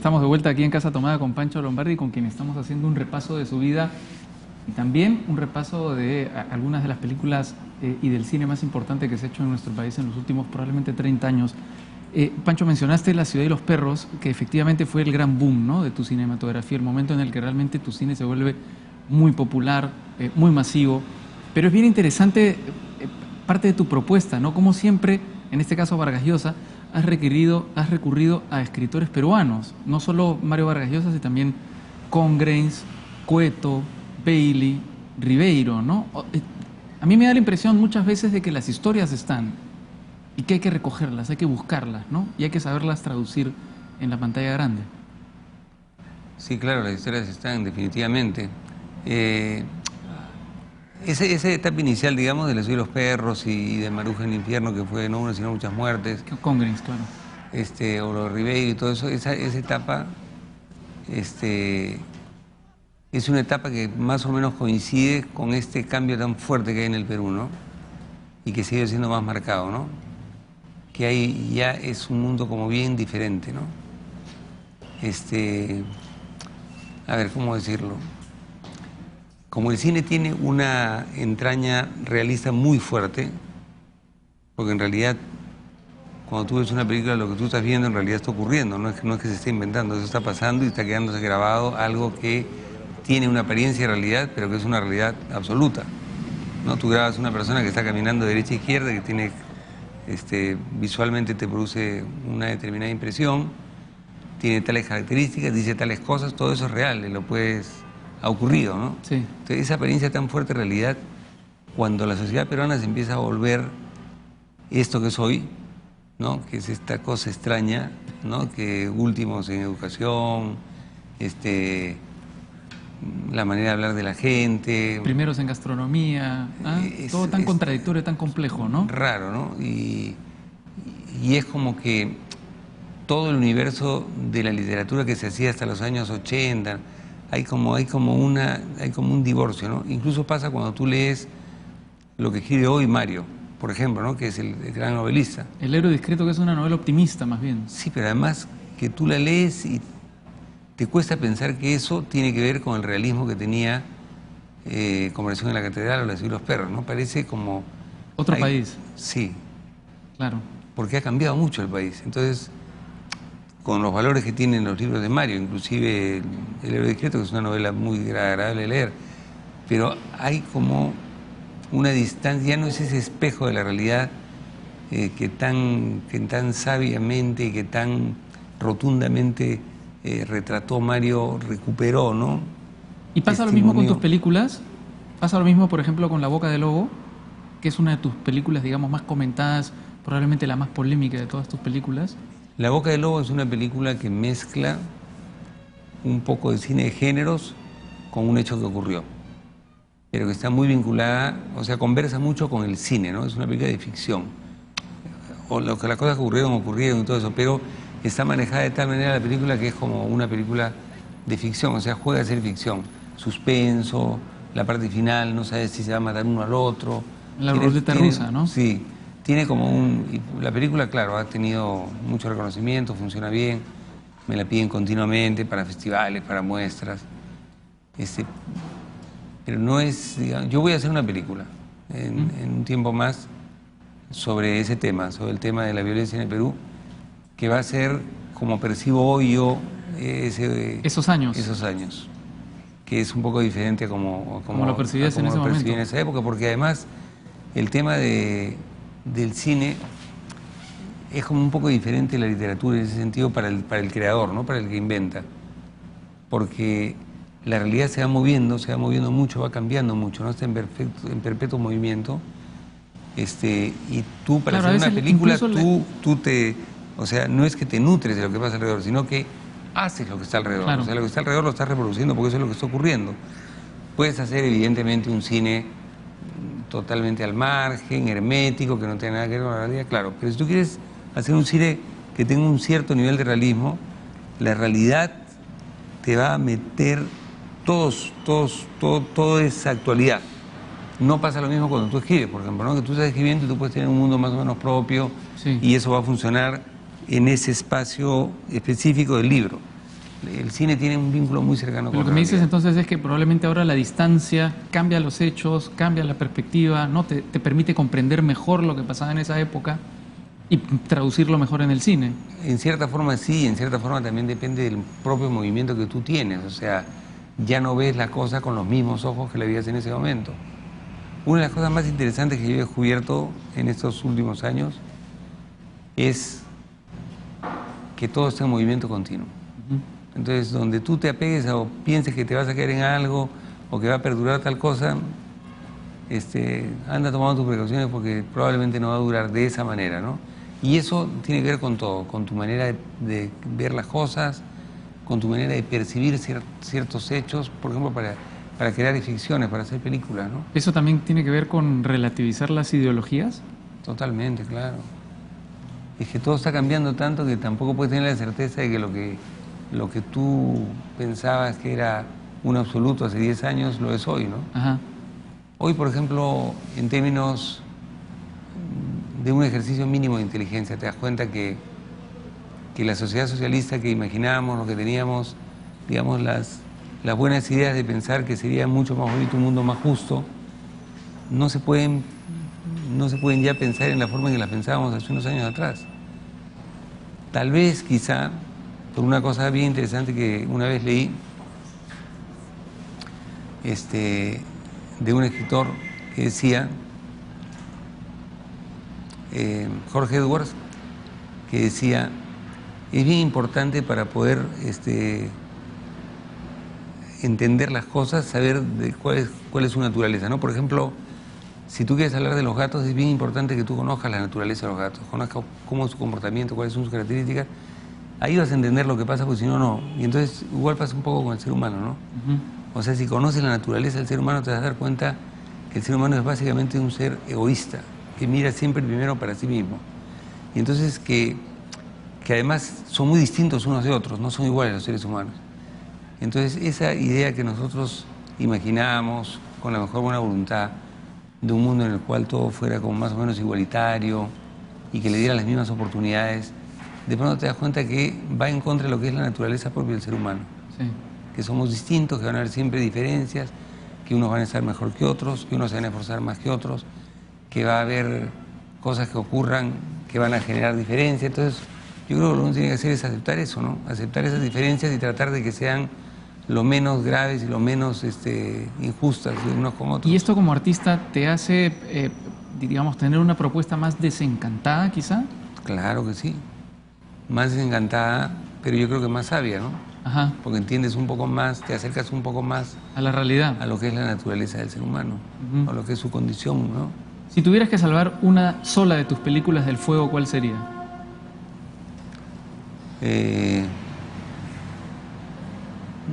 Estamos de vuelta aquí en Casa Tomada con Pancho Lombardi, con quien estamos haciendo un repaso de su vida y también un repaso de algunas de las películas y del cine más importante que se ha hecho en nuestro país en los últimos probablemente 30 años. Pancho, mencionaste La ciudad y los perros, que efectivamente fue el gran boom, ¿no?, de tu cinematografía, el momento en el que realmente tu cine se vuelve muy popular, muy masivo. Pero es bien interesante parte de tu propuesta, ¿no? Como siempre, en este caso Vargas Llosa, has recurrido a escritores peruanos, no solo Mario Vargas Llosa, sino también Congrains, Cueto, Bailey, Ribeiro, ¿no? A mí me da la impresión muchas veces de que las historias están y que hay que recogerlas, hay que buscarlas, ¿no? Y hay que saberlas traducir en la pantalla grande. Sí, claro, las historias están, definitivamente. Esa etapa inicial, digamos, de La ciudad y los perros y de Maruja en el infierno, que fue no una, sino muchas muertes. Congrains, claro. O lo de Ribeiro y todo eso, esa etapa es una etapa que más o menos coincide con este cambio tan fuerte que hay en el Perú, ¿no? Y que sigue siendo más marcado, ¿no? Que ahí ya es un mundo como bien diferente, ¿no? A ver, ¿cómo decirlo? Como el cine tiene una entraña realista muy fuerte, porque en realidad cuando tú ves una película lo que tú estás viendo en realidad está ocurriendo, no es que se esté inventando, eso está pasando y está quedándose grabado algo que tiene una apariencia de realidad, pero que es una realidad absoluta, ¿no? Tú grabas una persona que está caminando de derecha a izquierda, que tiene, visualmente te produce una determinada impresión, tiene tales características, dice tales cosas, todo eso es real, ha ocurrido, ¿no? Sí. Entonces, esa apariencia tan fuerte de realidad, cuando la sociedad peruana se empieza a volver esto que es hoy, ¿no?, que es esta cosa extraña, ¿no?, que últimos en educación, la manera de hablar de la gente. Primeros en gastronomía, todo tan contradictorio, tan complejo, ¿no? Raro, ¿no? Y es como que todo el universo de la literatura que se hacía hasta los años 80, hay como un divorcio, ¿no? Incluso pasa cuando tú lees lo que escribe hoy Mario, por ejemplo, ¿no?, que es el gran novelista. El héroe discreto, que es una novela optimista, más bien. Sí, pero además que tú la lees y te cuesta pensar que eso tiene que ver con el realismo que tenía Conversación en la Catedral o La ciudad y los perros, ¿no? Parece como... Otro país. Sí. Claro. Porque ha cambiado mucho el país. Entonces, con los valores que tienen los libros de Mario, inclusive El héroe discreto, que es una novela muy agradable de leer, pero hay como una distancia, ya no es ese espejo de la realidad que tan sabiamente y que tan rotundamente retrató Mario, recuperó, ¿no? ¿Y pasa lo mismo con tus películas? ¿Pasa lo mismo, por ejemplo, con La boca del lobo, que es una de tus películas, digamos, más comentadas, probablemente la más polémica de todas tus películas? La boca del lobo es una película que mezcla un poco de cine de géneros con un hecho que ocurrió, pero que está muy vinculada, o sea, conversa mucho con el cine, ¿no? Es una película de ficción. O las cosas que ocurrieron y todo eso, pero está manejada de tal manera la película que es como una película de ficción, o sea, juega a ser ficción. Suspenso, la parte final, no sabes si se va a matar uno al otro. La ruleta rusa, ¿no? Sí, tiene como la película, claro, ha tenido mucho reconocimiento, funciona bien, me la piden continuamente para festivales, para muestras. Pero no es, digamos, yo voy a hacer una película en un tiempo más sobre ese tema, sobre el tema de la violencia en el Perú, que va a ser como percibo hoy yo esos años, que es un poco diferente a como lo percibías en ese momento. En esa época, porque además el tema del cine es como un poco diferente de la literatura en ese sentido para el creador, ¿no?, para el que inventa, porque la realidad se va moviendo mucho, va cambiando mucho, ¿no? Está en perpetuo movimiento. Y tú, para hacer una película, o sea, no es que te nutres de lo que pasa alrededor, sino que haces lo que está alrededor. Claro. O sea, lo que está alrededor lo estás reproduciendo porque eso es lo que está ocurriendo. Puedes hacer, evidentemente, un cine totalmente al margen, hermético, que no tiene nada que ver con la realidad, claro. Pero si tú quieres hacer un cine que tenga un cierto nivel de realismo, la realidad te va a meter toda esa actualidad. No pasa lo mismo cuando tú escribes, por ejemplo, ¿no? Que tú estás escribiendo y tú puedes tener un mundo más o menos propio, sí, y eso va a funcionar en ese espacio específico del libro. el cine tiene un vínculo muy cercano con Lo que la me dices realidad. entonces es que probablemente ahora la distancia cambia los hechos, cambia la perspectiva, ¿no? Te permite comprender mejor lo que pasaba en esa época y traducirlo mejor en el cine. En cierta forma sí, en cierta forma también depende del propio movimiento que tú tienes. O sea, ya no ves la cosa con los mismos ojos que la veías en ese momento. Una de las cosas más interesantes que yo he descubierto en estos últimos años es que todo está en movimiento continuo. Entonces, donde tú te apegues o pienses que te vas a quedar en algo o que va a perdurar tal cosa, anda tomando tus precauciones porque probablemente no va a durar de esa manera, ¿no? Y eso tiene que ver con todo, con tu manera de ver las cosas, con tu manera de percibir ciertos hechos, por ejemplo, para crear ficciones, para hacer películas, ¿no? ¿Eso también tiene que ver con relativizar las ideologías? Totalmente, claro. Es que todo está cambiando tanto que tampoco puedes tener la certeza de que lo que tú pensabas que era un absoluto hace 10 años lo es hoy, ¿no? Ajá. Hoy, por ejemplo, en términos de un ejercicio mínimo de inteligencia, te das cuenta que la sociedad socialista que imaginábamos, lo que teníamos, digamos, las buenas ideas de pensar que sería mucho más bonito, un mundo más justo, no se pueden ya pensar en la forma en que las pensábamos hace unos años atrás. Tal vez, quizá, por una cosa bien interesante que una vez leí, de un escritor que decía, Jorge Edwards, que decía, es bien importante para poder entender las cosas, saber cuál es su naturaleza, ¿no? Por ejemplo, si tú quieres hablar de los gatos, es bien importante que tú conozcas la naturaleza de los gatos, conozcas cómo es su comportamiento, cuáles son sus características. Ahí vas a entender lo que pasa, porque si no, no. Y entonces igual pasa un poco con el ser humano, ¿no? O sea, si conoces la naturaleza del ser humano, te vas a dar cuenta que el ser humano es básicamente un ser egoísta, que mira siempre primero para sí mismo. Y entonces que además son muy distintos unos de otros, no son iguales los seres humanos. Entonces esa idea que nosotros imaginábamos con la mejor buena voluntad de un mundo en el cual todo fuera como más o menos igualitario y que le diera las mismas oportunidades, de pronto te das cuenta que va en contra de lo que es la naturaleza propia del ser humano. Sí. Que somos distintos, que van a haber siempre diferencias, que unos van a estar mejor que otros, que unos se van a esforzar más que otros, que va a haber cosas que ocurran que van a generar diferencias. Entonces, yo creo que lo que uno tiene que hacer es aceptar eso, ¿no? Aceptar esas diferencias y tratar de que sean lo menos graves y lo menos injustas de unos con otros. ¿Y esto como artista te hace, digamos, tener una propuesta más desencantada, quizá? Claro que sí. Más desencantada, pero yo creo que más sabia, ¿no? Ajá. Porque entiendes un poco más, te acercas un poco más A la realidad. a lo que es la naturaleza del ser humano, a lo que es su condición, ¿no? Si tuvieras que salvar una sola de tus películas del fuego, ¿cuál sería?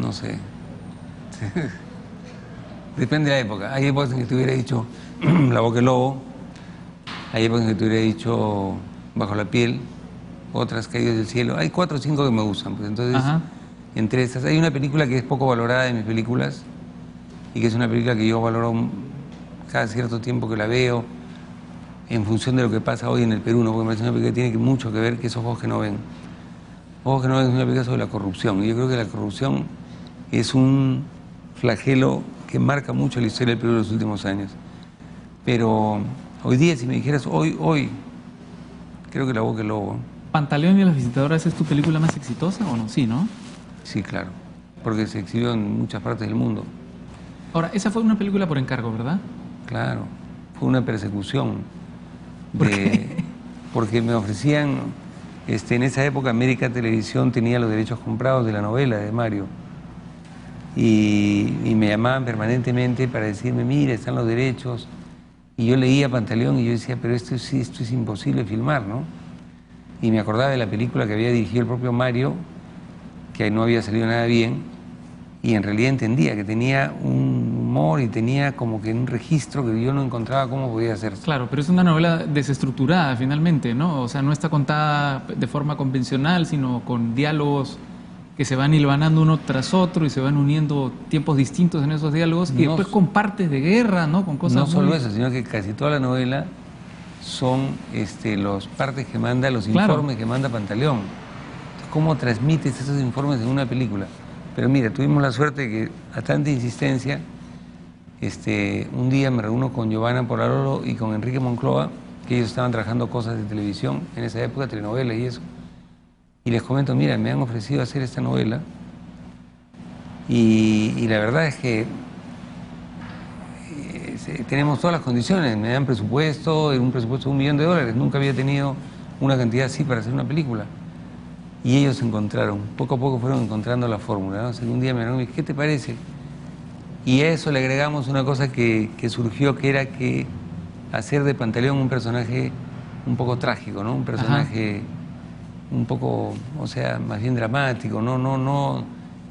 No sé. Depende de la época. Hay épocas en que te hubiera dicho La boca del lobo, hay épocas en que te hubiera dicho Bajo la piel, otras Caídos del cielo. Hay 4 o 5 que me gustan, pues entonces, Ajá. entre estas, hay una película que es poco valorada de mis películas y que es una película que yo valoro cada cierto tiempo que la veo en función de lo que pasa hoy en el Perú, ¿no? Porque me parece una película que tiene mucho que ver, que es Ojos que no ven. Ojos que no ven es una película sobre la corrupción, y yo creo que la corrupción es un flagelo que marca mucho la historia del Perú de los últimos años. Pero hoy día, si me dijeras hoy, creo que La boca del lobo. ¿Pantaleón y las visitadoras es tu película más exitosa o no? Sí, ¿no? Sí, claro, porque se exhibió en muchas partes del mundo. Ahora, esa fue una película por encargo, ¿verdad? Claro, fue una persecución. ¿Por qué? Porque me ofrecían, en esa época América Televisión tenía los derechos comprados de la novela de Mario. Y me llamaban permanentemente para decirme, mira, están los derechos. Y yo leía Pantaleón y yo decía, pero esto es imposible filmar, ¿no? Y me acordaba de la película que había dirigido el propio Mario, que no había salido nada bien, y en realidad entendía que tenía un humor y tenía como que un registro que yo no encontraba cómo podía hacerse. Claro, pero es una novela desestructurada finalmente, ¿no? O sea, no está contada de forma convencional, sino con diálogos que se van hilvanando uno tras otro y se van uniendo tiempos distintos en esos diálogos y después con partes de guerra, ¿no? Con cosas no solo muy... eso, sino que casi toda la novela son los partes que manda, los Claro. informes que manda Pantaleón. cómo transmites esos informes en una película. Pero mira, tuvimos la suerte que a tanta insistencia, un día me reúno con Giovanna Polarolo y con Enrique Moncloa, que ellos estaban trabajando cosas de televisión en esa época, telenovelas y eso. Y les comento, mira, me han ofrecido hacer esta novela y la verdad es que tenemos todas las condiciones, me dan presupuesto, un presupuesto de $1 millón, nunca había tenido una cantidad así para hacer una película. Y ellos encontraron, poco a poco fueron encontrando la fórmula, ¿no? O sea, un día me dijeron, ¿qué te parece? Y a eso le agregamos una cosa que surgió, que era que hacer de Pantaleón un personaje un poco trágico, ¿no? Un personaje un poco, o sea, más bien dramático, no,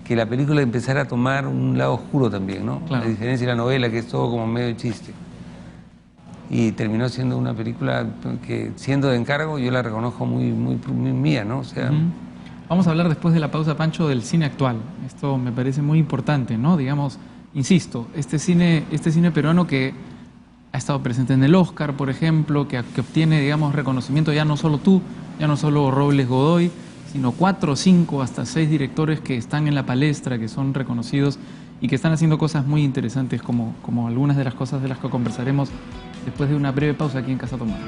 que la película empezara a tomar un lado oscuro también, ¿no? Claro. A diferencia de la novela, que es todo como medio de chiste. Y terminó siendo una película que, siendo de encargo, yo la reconozco muy mía, ¿no? O sea... Vamos a hablar después de la pausa, Pancho, del cine actual. Esto me parece muy importante, ¿no? Digamos, insisto, este cine peruano que ha estado presente en el Oscar, por ejemplo, que obtiene, digamos, reconocimiento ya no solo tú, ya no solo Robles Godoy, sino 4, 5, hasta 6 directores que están en la palestra, que son reconocidos y que están haciendo cosas muy interesantes, como algunas de las cosas de las que conversaremos después de una breve pausa aquí en Casa Tomada.